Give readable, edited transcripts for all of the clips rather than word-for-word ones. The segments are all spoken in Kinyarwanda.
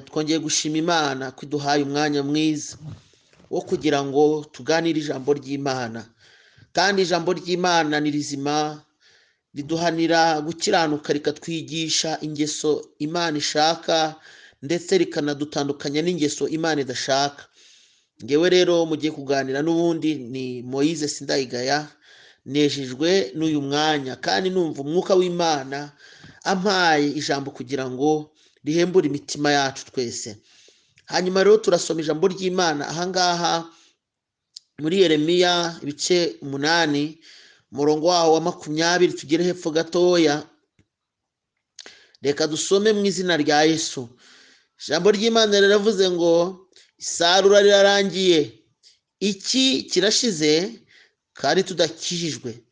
twongeye gushima Imana ko iduhaye umwanya mwiza wo kugira ngo tuganire ijambo ry'Imana, kandi ijambo ry'Imana ni rizima, riduhanira gukiranuka, rikatwigisha ingeso Imana ishaka ndetse rikanadutandukanya n'ingeso Imana idashaka. Ngewe rero mugiye kuganira n'ubundi ni Moise Sindayigaya, nejejwe n'uyu mwanya kandi numva umwuka w'Imana ampaye ijambo kugira ngo rihembure imitima yacu twese. Hanyuma rero turasoma ijambo ry'Imana ahangaha muri Yeremiya ibice 8 umurongo waho wa 20 tugere hepfo gatoya. Reka dusome mu izina rya Yesu. Ijambo ry'Imana riravuze ngo isarura rirarangiye, iki kirashize kandi tudakijijwe.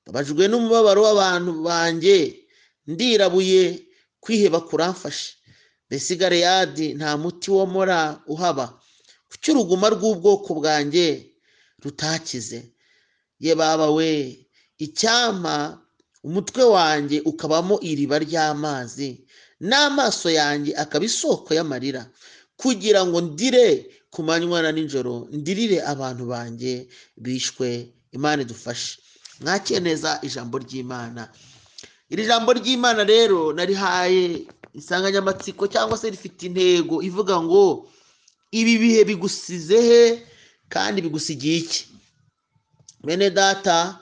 Babajwe n'umubabaro w'abantu banjye, ndirabuye kwiheba kuramfashe. Mbese Galeyadi nta muti womora uhaba, kuki uruguma rw'ubwoko bwanjye rutakize? Ye baba we, icyampa umutwe wanjye ukabamo iriba ry'amazi, n'amaso yanjye akaba isoko y'amarira, kugira ngo ndire ku manywa na nijoro, ndirire abantu banjye bishwe. Imana idufashe. Mwakire neza ijambo ry'Imana. Iri jambo ry'Imana rero narihaye insanganyamatsiko cyangwa se rifite intego ivuga ngo ibi bihe bigusize he kandi bigusigiye iki? Bene data,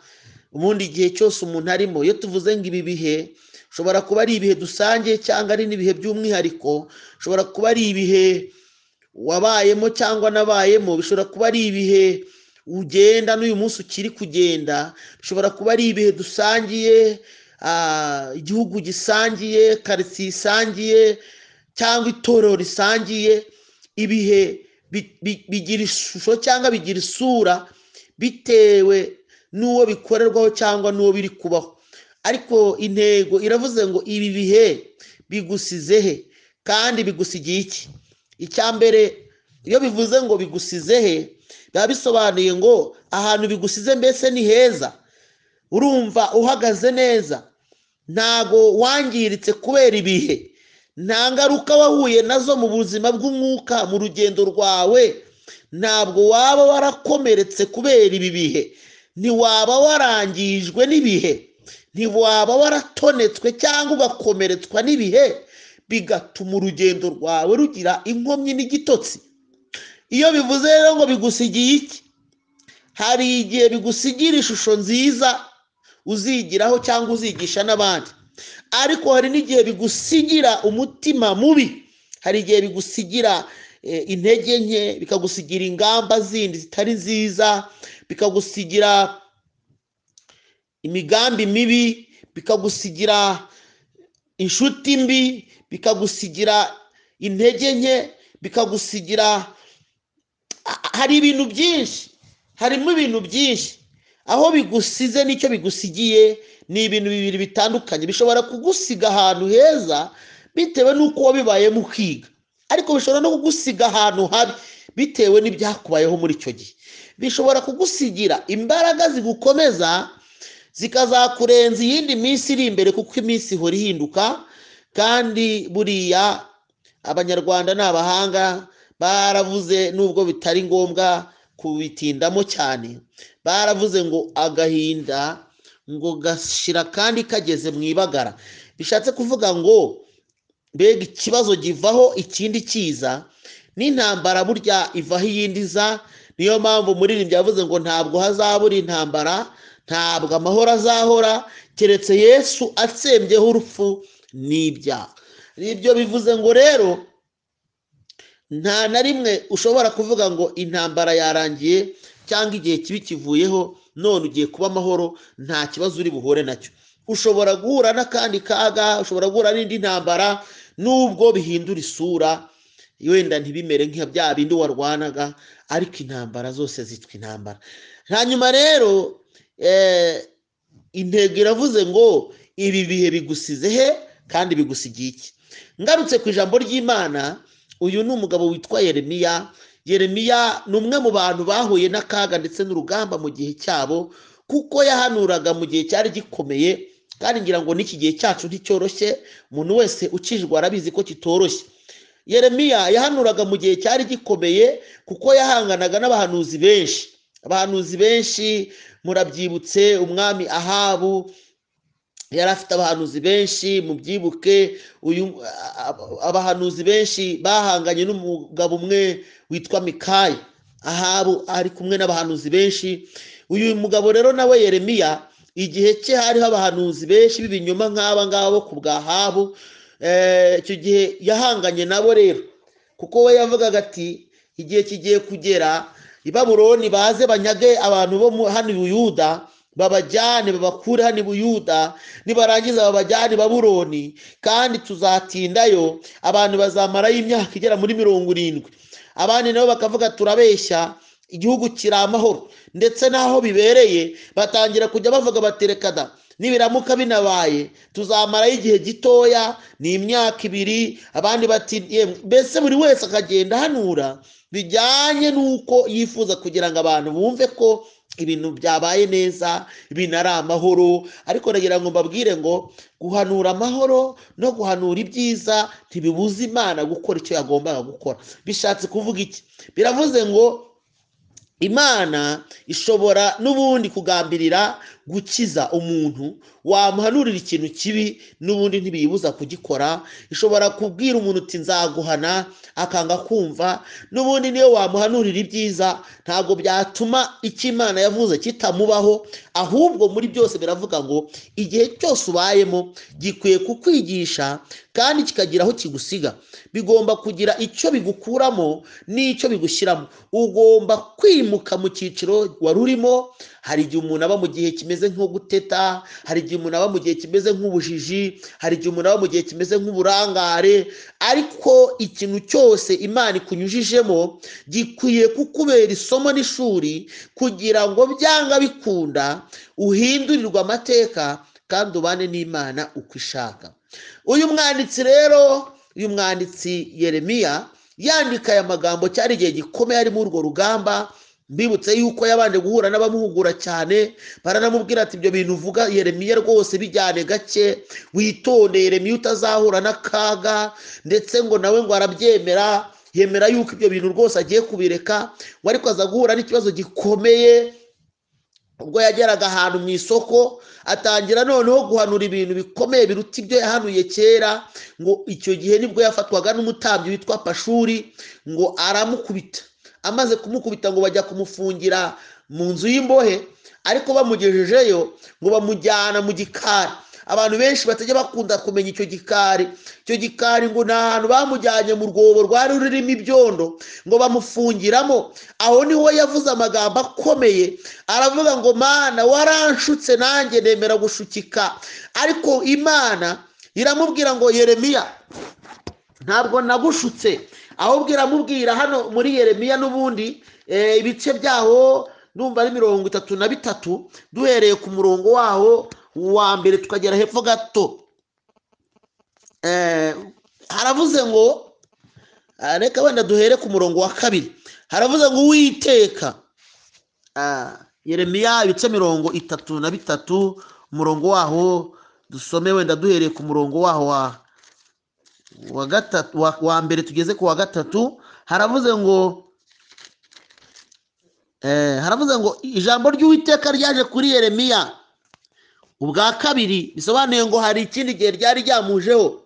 ubundi igihe cyose umuntu arimo, iyo tuvuze ngo ibi bihe, ushobora kuba ari ibihe dusangiye cyangwa ari n'ibihe by'umwihariko, ushobora kuba ari ibihe wabayemo cyangwa nabayemo, bishobora kuba ari ibihe ugenda n'uyu munsi ukiri kugenda, bishobora kuba ari ibihe dusangiye, igihugu gisangiye, quartier isangiye cyangwa itorero risangiye. Ibihe bigira ishusho cyangwa bigira isura bitewe n'uwo bikorerwaho cyangwa n'uwo biri kubaho, ariko intego iravuze ngo ibi bihe bigusize he kandi bigusigiye iki? Icyambere, iyo bivuze ngo bigusize he, biba bisobanuye ngo ahantu bigusize mbese ni heza, urumva uhagaze neza, ntago wangiritse kubera ibihe, nta ngaruka wahuye nazo mu buzima bw'umwuka mu rugendo rwawe, ntabwo waba warakomeretse kubera ibi bihe, ntiwaba warangijwe n'ibihe, ntiwaba waratonetswe cyangwa ugakomeretswa n'ibihe bigatuma urugendo rwawe rugira inkomyi n'igitotsi. Iyo bivuze rero ngo bigusigiye iki, hari igihe bigusigira ishusho nziza uzigiraho cyangwa uzigisha n'abandi, ariko hari n'igihe bigusigira umutima mubi, hari igihe bigusigira intege nke, bikagusigira ingamba zindi zitari nziza, bikagusigira imigambi mibi, bikagusigira inshuti mbi, bikagusigira intege nke, bikagusigira, hari ibintu byinshi, harimo ibintu byinshi. Aho bigusize n'icyo bigusigiye ni ibintu bibiri bitandukanye. Bishobora kugusiga ahantu heza bitewe n'uko wabibayemo ukiga, ariko bishobora no kugusiga ahantu habi bitewe n'ibyakubayeho muri icyo gihe. Bishobora kugusigira imbaraga zigukomeza zikazakurenza iyindi minsi iri imbere, kuko iminsi ihora ihinduka. Kandi buriya Abanyarwanda ni abahanga, baravuze nubwo bitari ngombwa kubitindamo cyane, baravuze ngo agahinda ngo gashira kandi kageze mu ibagara. Bishatse kuvuga ngo mbega ikibazo givaho ikindi kiza, n'intambara burya ivaho iyindi iza. Niyo mpamvu umuririmbyi yavuze ngo ntabwo hazabura intambara, ntabwo amahoro azahora keretse Yesu atsembyeho urupfu n'ibyaha. Ibyo bivuze ngo rero nta na rimwe ushobora kuvuga ngo intambara yarangiye cyangwa igihe kibi kivuyeho none ugiye kuba amahoro, nta kibazo uri buhure nacyo. Ushobora guhura n'akandi kaga, ushobora guhura n'indi ntambara, nubwo bihindura isura, wenda ntibimere nka bya bindi warwanaga, ariko intambara zose zitwa intambara. Hanyuma rero intego iravuze ngo ibi bihe bigusize he kandi bigusigiye iki? Ngarutse ku ijambo ry'Imana, uyu ni umugabo witwa Yeremiya. Yeremiya ni umwe mu bantu bahuye n'akaga ndetse n'urugamba mu gihe cyabo, kuko yahanuraga mu gihe cyari gikomeye, kandi ngira ngo n'iki gihe cyacu nticyoroshye. Umuntu wese ukijwe arabizi ko kitoroshye. Yeremiya yahanuraga mu gihe cyari gikomeye kuko yahanganaga n'abahanuzi benshi. Abahanuzi benshi murabyibutse, umwami Ahabu yari afite abahanuzi benshi, mubyibuke. Abahanuzi benshi bahanganye n'umugabo umwe witwa Mikaya. Ahabu ari kumwe n'abahanuzi benshi. Uyu mugabo rero nawe Yeremiya, igihe cye hariho abahanuzi benshi b'ibinyoma nk'aba ngaba bo ku bwa Ahabu. Icyo gihe yahanganye nabo rero, kuko we yavugaga ati igihe kigiye kugera i Babuloni baze banyage abantu bo hano i Buyuda, babajyane babakure hano i Buyuda, nibarangiza babajyane i Babuloni, kandi tuzatindayo, abantu bazamarayo imyaka igera muri 70. Abandi nabo bakavuga turabeshya, igihugu kiri amahoro. Ndetse n'aho bibereye batangira kujya bavuga batereka da, nibiramuka binabaye tuzamarayo igihe gitoya, ni imyaka 2. Abandi bati mbese buri wese akagenda hanura bijyanye n'uko yifuza, kugira ngo abantu bumve ko ibintu byabaye neza, ibintu ari amahoro. Ariko nagira ngo mbabwire ngo guhanura amahoro no guhanura ibyiza ntibibuza Imana gukora icyo yagombaga gukora. Bishatse kuvuga iki? Biravuze ngo Imana ishobora n'ubundi kugambirira gukiza umuntu, wamuhanurira ikintu kibi n'ubundi ntibiyibuza kugikora. Ishobora kubwira umuntu uti nzaguhana, akanga kumva, n'ubundi niyo wamuhanurira ibyiza ntabwo byatuma icyo Imana yavuze kitamubaho. Ahubwo muri byose biravuga ngo igihe cyose ubayemo gikwiye kukwigisha kandi kikagira aho kigusiga. Bigomba kugira icyo bigukuramo n'icyo bigushyiramo. Ugomba kwimuka mu cyiciro wari urimo. Hari igihe umuntu aba mu gihe kimeze nko guteta, hari igihe umuntu aba mu gihe kimeze nk'ubujiji, hari igihe umuntu aba mu gihe kimeze nk'uburangare. Ariko ikintu cyose Imana ikunyujijemo gikwiye kukubera isomo n'ishuri, kugira ngo byanga bikunda uhindurirwe amateka kandi ubane n'Imana uko ishaka. Uyu mwanditsi rero, uyu mwanditsi Yeremiya yandika aya magambo, cyari igihe gikomeye ari muri urwo rugamba. Mbibutse yuko yabanje guhura n'abamuhugura cyane, baranamubwira ati ibyo bintu uvuga Yeremiya rwose bijyane gake, witonde Yeremiya utazahura n'akaga. Ndetse ngo nawe ngo arabyemera, yemera yuko ibyo bintu rwose agiye kubireka. ngo ariko aza guhura n'ikibazo gikomeye ubwo yageraga ahantu mu isoko, atangira noneho guhanura ibintu bikomeye biruta ibyo yahanuye kera. Ngo icyo gihe nibwo yafatwaga n'umutambyi witwa Pashuri, ngo aramukubita. Amaze kumukubita ngo bajya kumufungira mu nzu y'imbohe, ariko bamugejejeyo ngo bamujyana mu gikari. Abantu benshi batajya bakunda kumenya icyo gikari. Icyo gikari ngo ni ahantu bamujyanye mu rwobo rwari rurimo ibyondo, ngo bamufungiramo. Aho niho yavuze amagambo akomeye, aravuga ngo Mana waranshutse nanjye nemera gushukika. Ariko Imana iramubwira ngo Yeremiya ntabwo nagushutse, ahubwo iramubwira hano muri Yeremiya n'ubundi ibice byaho numva ari 33, duhereye ku murongo waho wa mbere tukagera hepfo gato. Haravuze ngo, reka wenda duhere ku murongo wa 2. Haravuze ngo Uwiteka, Yeremiya ibice 33, umurongo waho dusome wenda duhereye ku murongo waho wa gatatu, wa mbere tugeze ku wa 3. Haravuze ngo ijambo ry'Uwiteka ryaje kuri Yeremiya ubwa kabiri, bisobanuye ngo hari ikindi gihe ryari ryamujeho.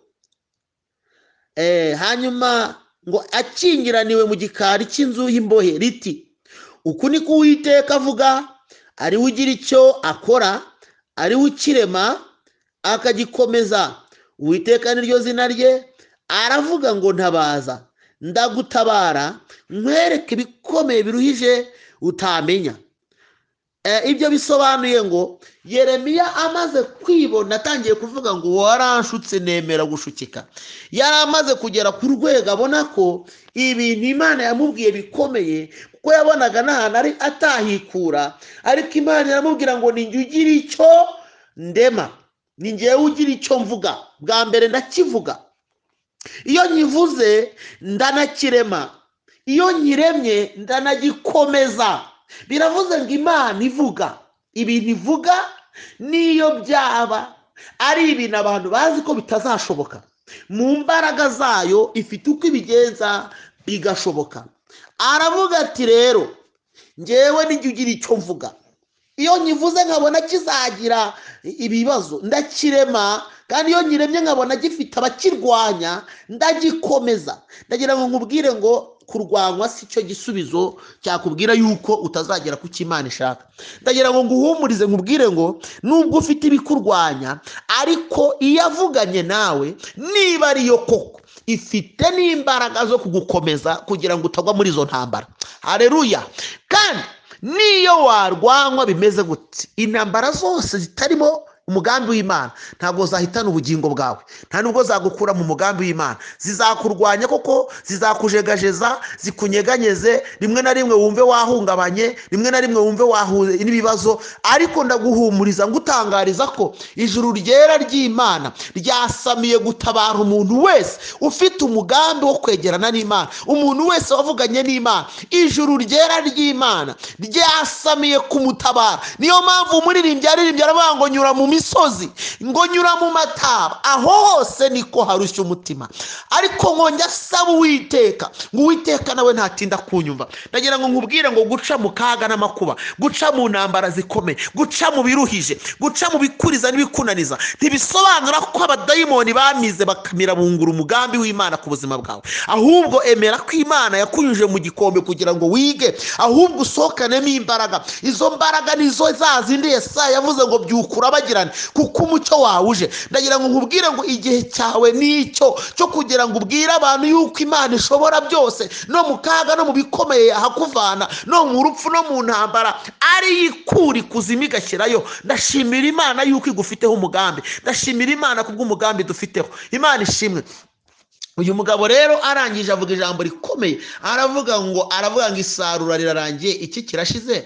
Hanyuma ngo akingiraniwe mu gikari cy'inzu y'imbohe riti, uku niko Uwiteka avuga, ari we ugira icyo akora, ari we ukirema akagikomeza. Uwiteka niryo zina rye, aravuga ngo ntabaza, ndagutabara, nkwereke ibikomeye biruhije utamenya. Ibyo bisobanuye ngo Yeremiya amaze kwibona, atangiye kuvuga ngo waranshutse nemera gushukika. Yari amaze kugera ku rwego abona ko ibintu Imana yamubwiye bikomeye, kuko yabonaga n'ahantu ari atahikura. Ariko Imana iramubwira ngo ninjye ugira icyo ndema, ninjye ugira icyo mvuga. Bwa mbere ndakivuga, iyo nyivuze ndanakirema, iyo nyiremye ndanagikomeza. Biravuze ngo Imana ivuga ibintu ivuga, niyo byaba ari ibintu abantu bazi ko bitazashoboka, mu mbaraga zayo ifite uko ibigenza bigashoboka. Aravuga ati rero njyewe nijya ugira icyo mvuga, iyo nyivuze nkabona kizagira ibibazo ndakirema, kandi iyo nyiremye nkabona gifite abakirwanya ndagikomeza. Ndagira ngo nkubwire ngo kurwanywa si cyo gisubizo cyakubwira yuko utazagera ku cyo Imana ishaka. Ndagira ngo nguhumurize nkubwire ngo nubwo ufite ibikurwanya, ariko iyo avuganye nawe niba ariyo koko ifite n'imbaraga zo kugukomeza kugira ngo utagwa muri izo ntambara. Haleluya. Kandi niyo warwanywa bimeze gute, intambara zose zitarimo umugambi w'Imana ntabwo zahitana ubugingo bwawe, nta nubwo zagukura mu mugambi w'Imana. Zizakurwanya koko, zizakujegajeza, zikunyeganyeze, rimwe na rimwe wumve wahungabanye, rimwe na rimwe wumve wahuye n'ibibazo, ariko ndaguhumuriza ngutangariza ko ijuru ryera ry'Imana ryasamiye gutabara umuntu wese ufite umugambi wo kwegerana n'Imana, umuntu wese wavuganye n'Imana. Ijuru ryera ry'Imana ryasamiye kumutabara. Niyo mpamvu umuririmbyi yaririmbye aravuga ngo nyura mu misozi, ngo nyura mu mataba, aho hose niko harushya umutima, ariko ngo njya saba Uwiteka, ngo Uwiteka nawe ntatinda kunyumva. Ndagira ngo nkubwire ngo guca mu kaga n'amakuba, guca mu ntambara zikomeye, guca mu biruhije, guca mu bikuriza n'ibikunaniza ntibisobanura ko abadayimoni bamize bakamira bungura umugambi w'Imana ku buzima bwawe. Ahubwo emera ko Imana yakunyuje mu gikombe kugira ngo wige, ahubwo usohokanemo imbaraga. Izo mbaraga nizo zazindi Yesaya yavuze ngo byukura bagirana kuko umucyo wawe uje. Ndagira ngo nkubwire ngo igihe cyawe nicyo cyo kugira ngo ubwire abantu yuko Imana ishobora byose, no mu kaga no mu bikomeye ahakuvana, no mu rupfu no mu ntambara ari ikuri kuzima igashyirayo. Ndashimira Imana yuko igufiteho umugambi, ndashimira Imana kubw'umugambi dufiteho. Imana ishimwe. Uyu mugabo rero arangije avuga ijambo rikomeye, aravuga ngo isarura rirarangiye, iki kirashize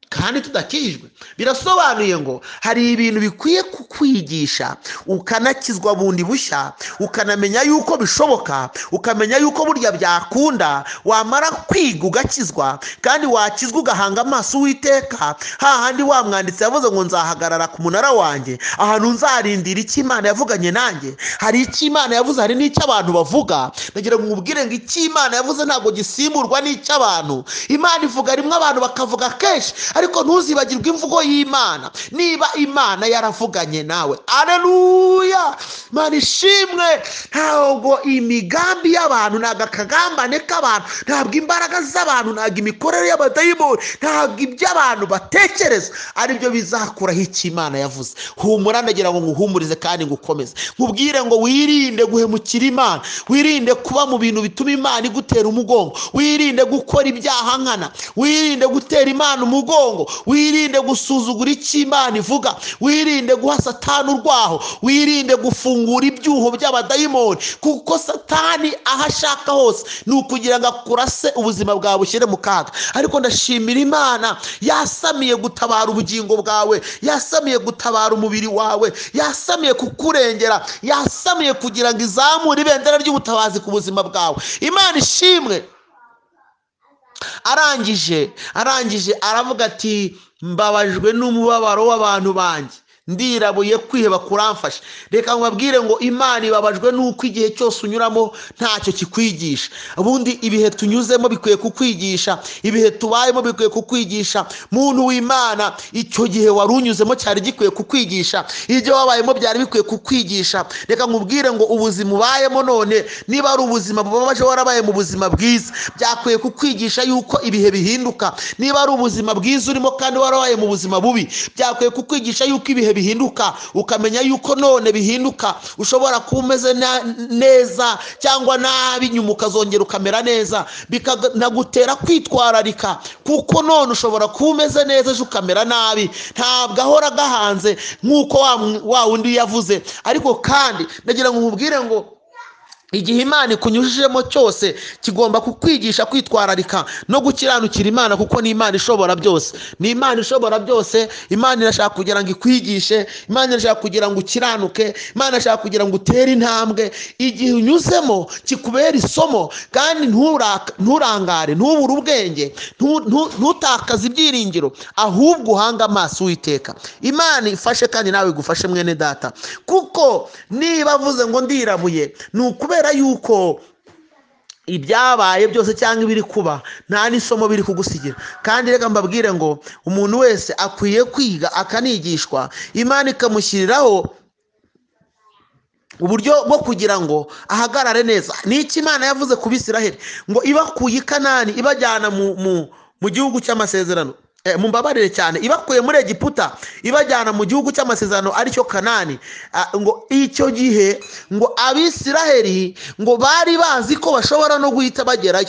kandi tudakijwe. Birasobanuye ngo hari ibintu bikwiye kukwigisha ukanakizwa bundi bushya, ukanamenya yuko bishoboka, ukamenya yuko burya byakunda. Wamara kwiga ugakizwa, kandi wakizwa ugahanga amaso Uwiteka, hahandi wa mwanditsi yavuze ngo nzahagarara ku munara wanjye, ahantu nzarindira icyo Imana yavuganye nanjye. Hari icyo Imana yavuze, hari n'icyo abantu bavuga. Ndagira ngo nkubwire ngo icyo Imana yavuze ntabwo gisimburwa n'icyo abantu. Imana ivuga rimwe, abantu bakavuga kenshi, ariko ntuzibagirwe imvugo y'Imana. Niba Imana yaravuganye nawe, aleluya, Imana ishimwe. Ntabwo imigambi y'abantu, ntabwo akagambane k'abantu, ntabwo imbaraga z'abantu, ntabwo imikorere y'abadayimoni, ntabwo ibyo abantu batekereza aribyo bizakuraho icyo Imana yavuze. Humura, ndagira ngo nguhumurize kandi ngukomeze, nkubwire ngo wirinde guhemukira Imana, wirinde kuba mu bintu bituma Imana igutera umugongo, wirinde gukora ibyaha nkana, wirinde gutera Imana umugongo, wirinde gusuzugura icyo Imana ivuga, wirinde guha Satani urwaho, wirinde gufungura ibyuho by'abadayimoni, kuko Satani aho ashaka hose ni ukugira ngo akurase ubuzima bwawe bushyire mu kaga. Ariko ndashimira Imana yasamiye gutabara ubugingo bwawe, yasamiye gutabara umubiri wawe, yasamiye kukurengera, yasamiye kugira ngo izamure ibendera ry'ubutabazi ku buzima bwawe. Imana ishimwe. Arangije aravuga ati mbabajwe n'umubabaro w'abantu banjye, ndirabuye kwiheba kuramfasha. Reka nkubwire ngo Imana ibabajwe nuko igihe cyose unyuramo ntacyo kikwigisha. Ubundi ibihe tunyuzemo bikwiye kukwigisha, ibihe tubayemo bikwiye kukwigisha. Muntu w'Imana, icyo gihe wari unyuzemo cyari gikwiye kukwigisha, ibyo wabayemo byari bikwiye kukwigisha. Reka nkubwire ngo ubuzima ubayemo none, niba ari ubuzima bubabaje warabaye mu buzima bwiza, byakwiye kukwigisha yuko ibihe bihinduka. Niba ari ubuzima bwiza urimo kandi warabaye mu buzima bubi, byakwiye kukwigisha yuko ibihe bihinduka, ukamenya yuko none bihinduka. Ushobora kuba umeze neza cyangwa nabi, nyuma ukazongera ukamera neza, bikanagutera kwitwararika, kuko none ushobora kuba umeze neza ejo ukamera nabi. Ntabwo ahora gahanze nk'uko wa wundi yavuze. Ariko kandi ndagira ngo nkubwire ngo igihe Imana ikunyujijemo cyose kigomba kukwigisha kwitwararika no gukiranukira Imana, kuko ni Imana ishobora byose. Ni Imana ishobora byose. Imana irashaka kugira ngo ikwigishe, Imana irashaka kugira ngo ukiranuke, Imana irashaka kugira ngo utere intambwe. Igihe unyuzemo kikubera isomo, kandi nturangare, ntubure ubwenge, ntutakaze ibyiringiro, ahubwo uhanga amaso Uwiteka. Imana ifashe kandi nawe igufashe mwene data, kuko niba avuze ngo ndirabuye, ni ukubera yuko ibyabaye byose cyangwa ibiri kuba nta n'isomo biri kugusigira. Kandi reka mbabwire ngo umuntu wese akwiye kwiga akanigishwa, Imana ikamushyiriraho uburyo bwo kugira ngo ahagarare neza. N'iki Imana yavuze ku Bisiraheli ngo ibakuye i Kanani ibajyana mu gihugu cy'amasezerano, mumbabarire cyane, ibakuye muri Egiputa ibajyana mu gihugu cy'amasezerano aricyo Kanani. Ngo icyo gihe ngo Abisiraheli ngo bari bazi ko bashobora no guhita bagerayo,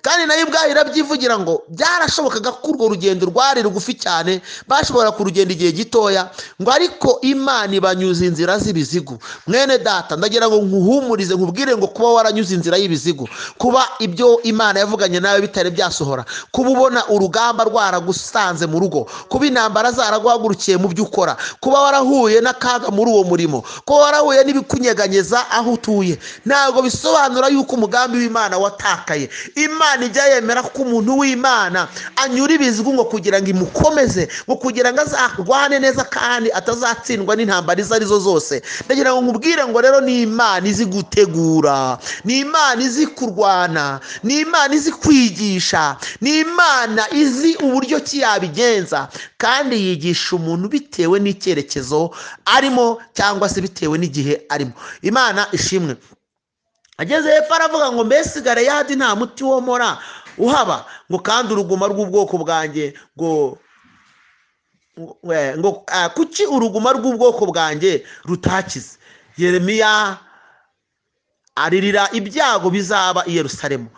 kandi nayo ubwayo irabyivugira ngo byarashobokaga ko urwo rugendo rwari rugufi cyane, bashobora kurugenda igihe gitoya, ngo ariko Imana ibanyuza inzira z'ibizigu. Mwene data, ndagira ngo nkuhumurize nkubwire ngo kuba waranyuze inzira y'ibizigu, kuba ibyo Imana yavuganye nawe bitari byasohora, kuba ubona urugamba rwaragusanze mu rugo, kuba intambara zaraguhagurukiye mu byo ukora, kuba warahuye n'akaga muri uwo murimo, kuba warahuye n'ibikunyeganyeza aho utuye, ntabwo bisobanura yuko umugambi w'Imana watakaye. Imana ijya yemera ko umuntu w'Imana anyura ibizigu ngo kugira ngo imukomeze, ngo kugira ngo azarwane neza kandi atazatsindwa n'intambara izo arizo zose. Ndagira ngo nkubwire ngo rero ni Imana izi gutegura, ni Imana izi kurwana, ni Imana izi kwigisha, ni Imana izi uburyo ki yabigenza, kandi yigisha umuntu bitewe n'icyerekezo arimo cyangwa se bitewe n'igihe arimo. Imana ishimwe. Ageze hepfo aravuga ngo mbese Galeyadi nta muti womora uhaba, ngo kandi uruguma rw'ubwoko bwanjye ngo kuki uruguma rw'ubwoko bwanjye rutakize. Yeremiya aririra ibyago bizaba i Yerusalemu,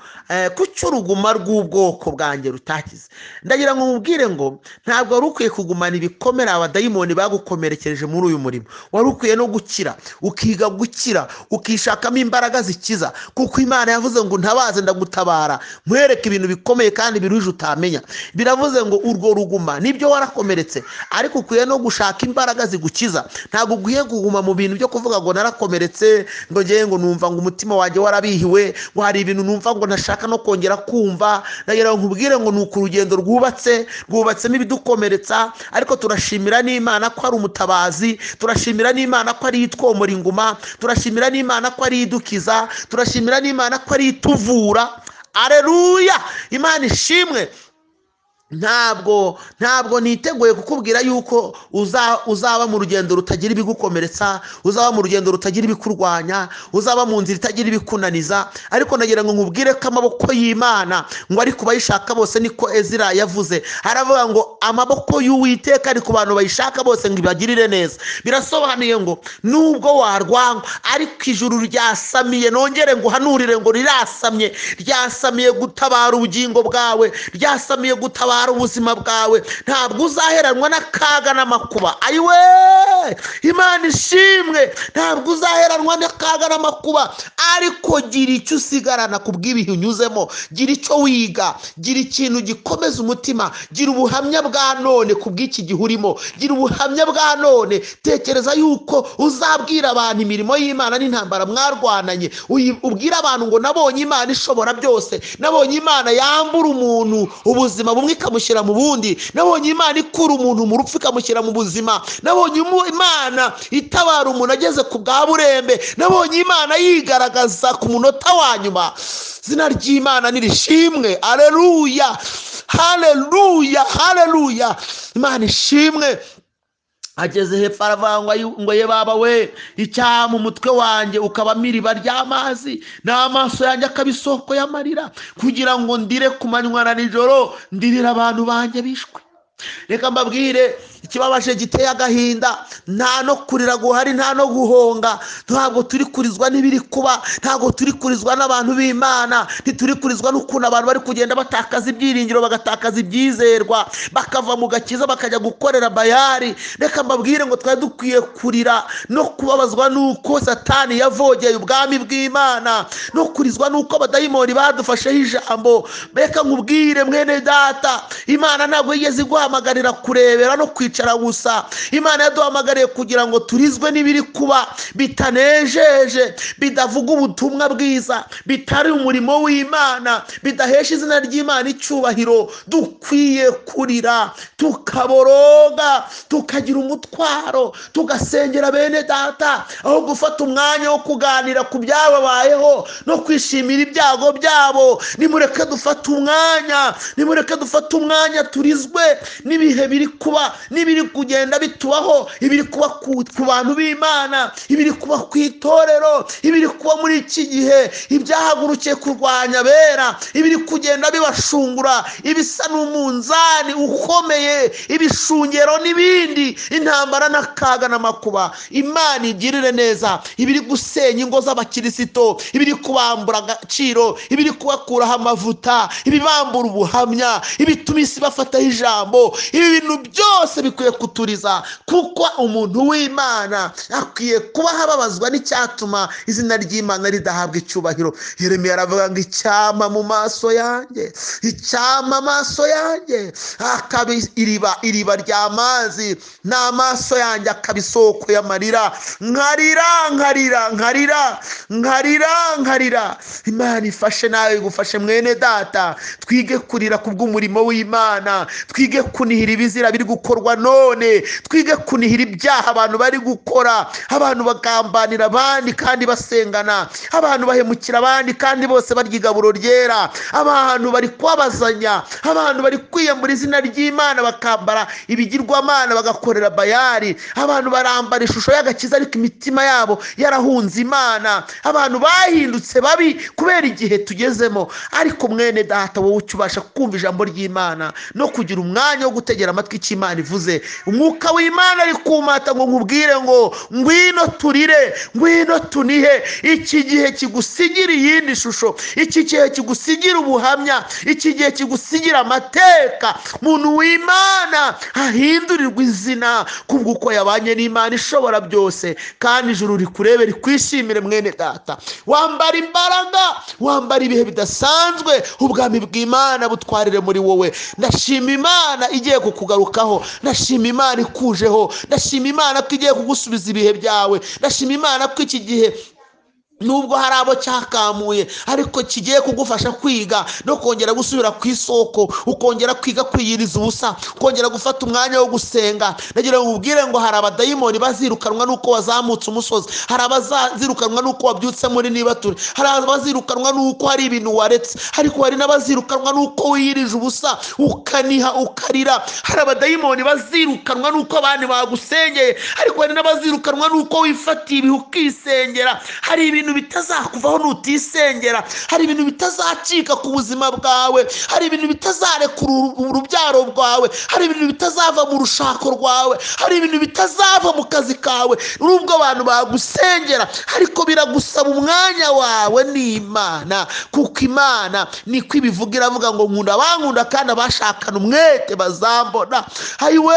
kuki uruguma rw'ubwoko bwanjye rutakize. Ndagira ngo mubwire ngo ntabwo wari ukwiye kugumana ibikomere abadayimoni bagukomerekeje muri uyu murimo. Wari ukwiye no gukira, ukiga gukira, ukishakamo imbaraga zikiza, kuko Imana yavuze ngo ntabaze ndagutabara nkwereke ibintu bikomeye kandi biruhije utamenya. Biravuze ngo urwo ruguma nibyo warakomeretse, ariko ukwiye no gushaka imbaraga zigukiza. Ntabwo ukwiye kuguma mu bintu byo kuvuga ngo narakomeretse, ngo ngiye ngo numva ngo umutima wanjye warabihiwe, ngo hari ibintu numva ngo ntashaka no kongera kumva. Ndagira ngo nkubwire ngo nuko urugendo rwubatsemo ibidukomeretsa, ariko turashimira n'Imana ko ari umutabazi, turashimira n'Imana ko ari itwomora inguma, turashimira n'Imana ko ari idukiza, turashimira n'Imana ko ari ituvura. Aleluya, Imana ishimwe. Ntabwo niteguye kukubwira yuko uzaba mu rugendo rutagira ibigukomeretsa, uzaba mu rugendo rutagira ibikurwanya, uzaba mu nzira itagira ibikunaniza, ariko nagira ngo nkubwire ko amaboko y'Imana ngo ari ku bayishaka bose, niko Ezira yavuze. Aravuga ngo amaboko y'Uwiteka ari ku bantu bayishaka bose ngo ibagirire neza. Birasobanuye ngo nubwo warwangwa, ariko ijuru ryasamiye, nongere ngo hanurire ngo rirasamye, ryasamiye gutabara ubugingo bwawe, ryasamiye gutabara ubuzima bwawe. Ntabwo uzaheranwa n'akaga n'amakuba. Ayiwe, Imana ishimwe. Ntabwo uzaheranwa n'akaga n'amakuba, ariko gira icyo usigarana ku bw'ibihe unyuzemo, gira icyo wiga, gira ikintu gikomeza umutima, gira ubuhamya bwa none ku bw'iki gihe urimo, gira ubuhamya bwa none. Tekereza yuko uzabwira abantu imirimo y'Imana n'intambara mwarwananye, ubwira abantu ngo nabonye Imana ishobora byose, nabonye Imana yambura umuntu ubuzima bumwe ikamushyira mu bundi, nabonye Imana ikura umuntu mu rupfu ikamushyira mu buzima, nabonye Imana itabara umuntu ageze ku bwa burembe, nabonye Imana yigaragaza ku munota wa nyuma. Izina ry'Imana nirishimwe. Aleluya, haleluya, haleluya. Imana ishimwe. Ageze hepfo aravuga ngo ye baba we, icyaha mu mutwe wanjye ukabamo iriba ry'amazi, n'amaso yanjye akaba isoko y'amarira, kugira ngo ndire ku manywa na nijoro, ndirira abantu banjye bishwe. Reka mbabwire, ikibabaje giteye agahinda, nta no kurira guhari, nta no guhonga. Ntabwo turi kurizwa n'ibiri kuba, ntabwo turi kurizwa n'abantu b'Imana, ntituri kurizwa n'ukuntu abantu bari kugenda batakaza ibyiringiro, bagatakaza ibyizerwa, bakava mu gakiza bakajya gukorera Bayali. Reka mbabwire ngo twari dukwiye kurira no kubabazwa n'uko Satani yavogeye ubwami bw'Imana, no kurizwa n'uko abadayimoni badufasheho ijambo. Reka nkubwire mwene data, Imana ntabwo yigeze iguhamagarira kurebera no kwicara gusa. Imana yaduhamagariye kugira ngo turizwe n'ibiri kuba bitanejeje, bidavuga ubutumwa bwiza, bitari umurimo w'Imana, bidahesha izina ry'Imana icyubahiro. Dukwiye kurira, tukaboroga, tukagira umutwaro, tugasengera bene data, aho gufata umwanya wo kuganira ku byababayeho no kwishimira ibyago byabo. Nimureke dufate umwanya, nimureke dufate umwanya turizwe n'ibihe biri kuba, n'ibiri kugenda bitubaho, ibiri kuba ku bantu b'Imana, ibiri kuba ku itorero, ibiri kuba muri iki gihe, ibyahagurukiye kurwanya bera, ibiri kugenda bibashungura, ibisa n'umunzani ukomeye, ibishungero n'ibindi, intambara n'akaga n'amakuba. Imana igirire neza ibiri gusenya ingo z'abakirisito, ibiri kubambura agaciro, ibiri kubakuraho amavuta, ibibambura ubuhamya, ibituma isi bafataho ijambo. Ibi bintu byose bikwiye kuturiza, kuko umuntu w'Imana akwiye kuba hababazwa n'icyatuma izina ry'Imana ridahabwa icyubahiro. Yeremiya aravuga ngo icyama mu maso yanjye, icyama amaso yanjye akaba iriba ry'amazi, n'amaso yanjye akaba isoko y'amarira. Nkarira nkarira nkarira nkarira nkarira. Imana ifashe nawe, igufashe mwene data, twige kurira kubw'umurimo w'Imana, twige kunihira ibizira biri gukorwa none, twige kunihira ibyaha abantu bari gukora. Abantu bagambanira abandi kandi basengana, abantu bahemukira abandi kandi bose barya igaburo ryera, abantu bari kwabazanya, abantu bari kwiyambura izina ry'Imana bakambara ibigirwamana bagakorera Bayali, abantu barambara ishusho y'agakiza ariko imitima yabo yarahunze Imana. Abantu bahindutse babi kubera igihe tugezemo. Ariko mwene data, wowe ucyubasha kumva ijambo ry'Imana no kugira umwanya wo gutegera amatwi icyo Imana ivuze, umwuka w'Imana ari kumata ngo nkubwire ngo ngwino turire, ngwino tunihe. Iki gihe kigusigira iyindi shusho, iki gihe kigusigira ubuhamya, iki gihe kigusigira amateka. Muntu w'Imana ahindurirwa izina kubw'uko yabanye n'Imana ishobora byose, kandi ijuru rikurebe rikwishimire. Mwene data, wambara imbaraga, wambara ibihe bidasanzwe, ubwami bw'Imana butwarire muri wowe. Ndashima Imana igiye kukugarukaho, ndashima Imana ikujeho, ndashima Imana ko igiye kugusubiza ibihe byawe, ndashima Imana ko iki gihe nubwo hari abo cyakamuye ariko kigiye kugufasha kwiga no kongera gusubira ku isoko, ukongera kwiga kwiyiriza ubusa, ukongera gufata umwanya wo gusenga. Nagira ngo ubwire ngo hari abadayimoni bazirukanwa nuko wazamutse umusozi, hari abazirukanwa nuko wabyutse muri nibature, hari abazirukanwa nuko hari ibintu waretse, ariko hari n'abazirukanwa nuko wiyirije ubusa ukaniha ukarira. Hari abadayimoni bazirukanwa nuko abandi bagusengeye, ariko hari n'abazirukanwa nuko wifatiye ibihe ukisengera. Hari ibintu bitazakuvaho nutisengera, hari ibintu bitazacika ku buzima bwawe, hari ibintu bitazarekura urubyaro rwawe, hari ibintu bitazava mu rushako rwawe, hari ibintu bitazava mu kazi kawe nubwo abantu bagusengera. Ariko biragusaba umwanya wawe n'Imana, kuko Imana niko ibivuga, iravuga ngo nkunda abankunda kandi abashakana umwete bazambona. Ayiwe,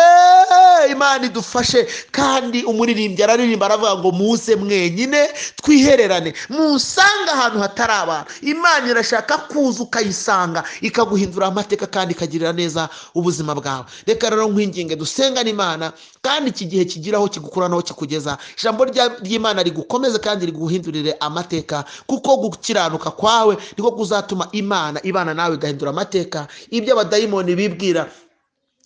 Imana idufashe. Kandi umuririmbyi araririmba aravuga ngo muze mwenyine twihererane, musanga ahantu hatari abantu. Imana irashaka kuza ukayisanga, ikaguhindura amateka kandi ikagirira neza ubuzima bwawe. Reka rero nkwinginge dusengane Imana, kandi iki gihe kigiraho kigukura naho kikugeza. Ijambo ry'Imana rigukomeze kandi riguhindurire amateka, kuko gukiranuka kwawe niko kuzatuma Imana ibana nawe igahindura amateka. Ibyo abadayimoni bibwira,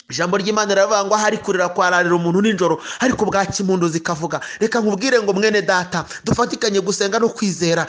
ijambo ry'Imana riravuga ngo ahari kurira kwararira umuntu nijoro, ariko bwaki impundu zikavuga. Reka nkubwire ngo mwene data, dufatikanye gusenga no kwizera,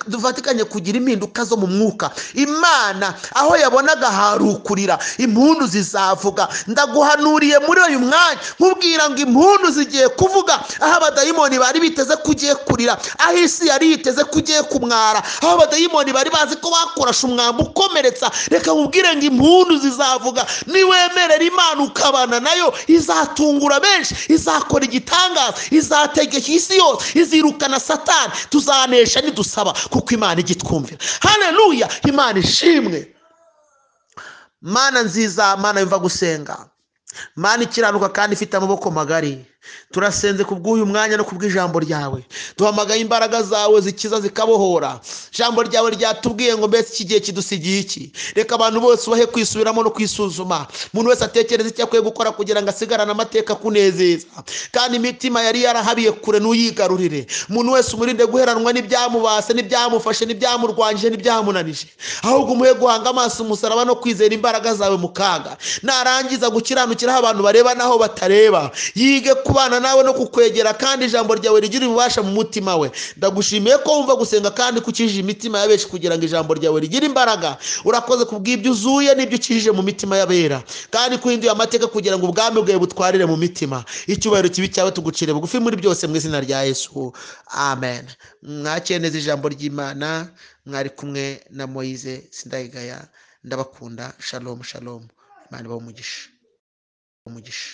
dufatikanye kugira impinduka zo mu mwuka. Imana aho yabonaga harukurira, impundu zizavuga. Ndaguhanuriye muri uyu mwanya nkubwira ngo impundu zigiye kuvuga. Aho abadayimoni bari biteze kugiye kurira, aho isi yari yiteze kugiye kumwara, aho abadayimoni bari bazi ko bakorasha umwambi ukomeretsa, reka nkubwire ngo impundu zizavuga. Niwemerera Imana imana ukabana nayo izatungura benshi, izakora igitangaza, izategeka isi yose, izirukana satani. Tuzanesha nidusaba kuko imana igitwumvira. Haleluya, imana ishimwe. Mana nziza, mana yumva gusenga, mana ikiranuka kandi ifite amaboko magari, turasenze kubw'uyu mwanya no kubw'ijambo ryawe. Duhamagaye imbaraga zawe zikiza zikabohora. Ijambo ryawe ryatubwiye ngo mbese iki gihe kidusigiye iki? Reka abantu bose bahe kwisubiramo no kwisuzuma, umuntu wese atekereza icyo akwiye gukora kugira ngo asigarane amateka kunezeza, kandi imitima yari yarahabiye kure n'uyigarurire. Umuntu wese umurinde guheranwa n'ibyamubase, n'ibyamufashe, n'ibyamurwanyije, n'ibyamunanije, ahubwo umuhe guhanga amaso umusaraba no kwizera imbaraga zawe mu kaga. Narangiza gukiranukiraho abantu bareba naho batareba, yige kubana nawe no kukwegera, kandi ijambo ryawe rigira ububasha mu mutima we. Ndagushimiye ko wumva gusenga kandi kukijije imitima ya benshi kugira ngo ijambo ryawe rigire imbaraga. Urakoze kubw'ibyo uzuye n'ibyo ukijije mu mitima y'abera, kandi kuhinduye amateka kugira ngo ubwami bwawe butwarire mu mitima. Icyubahiro kibi cyawe tugucire bugufi muri byose mu izina rya Yesu, amen. Mwakire neza ijambo ry'Imana, mwari kumwe na Moise Sindayigaya. Ndabakunda. Shalom shalom. Imana ibahe umugisha.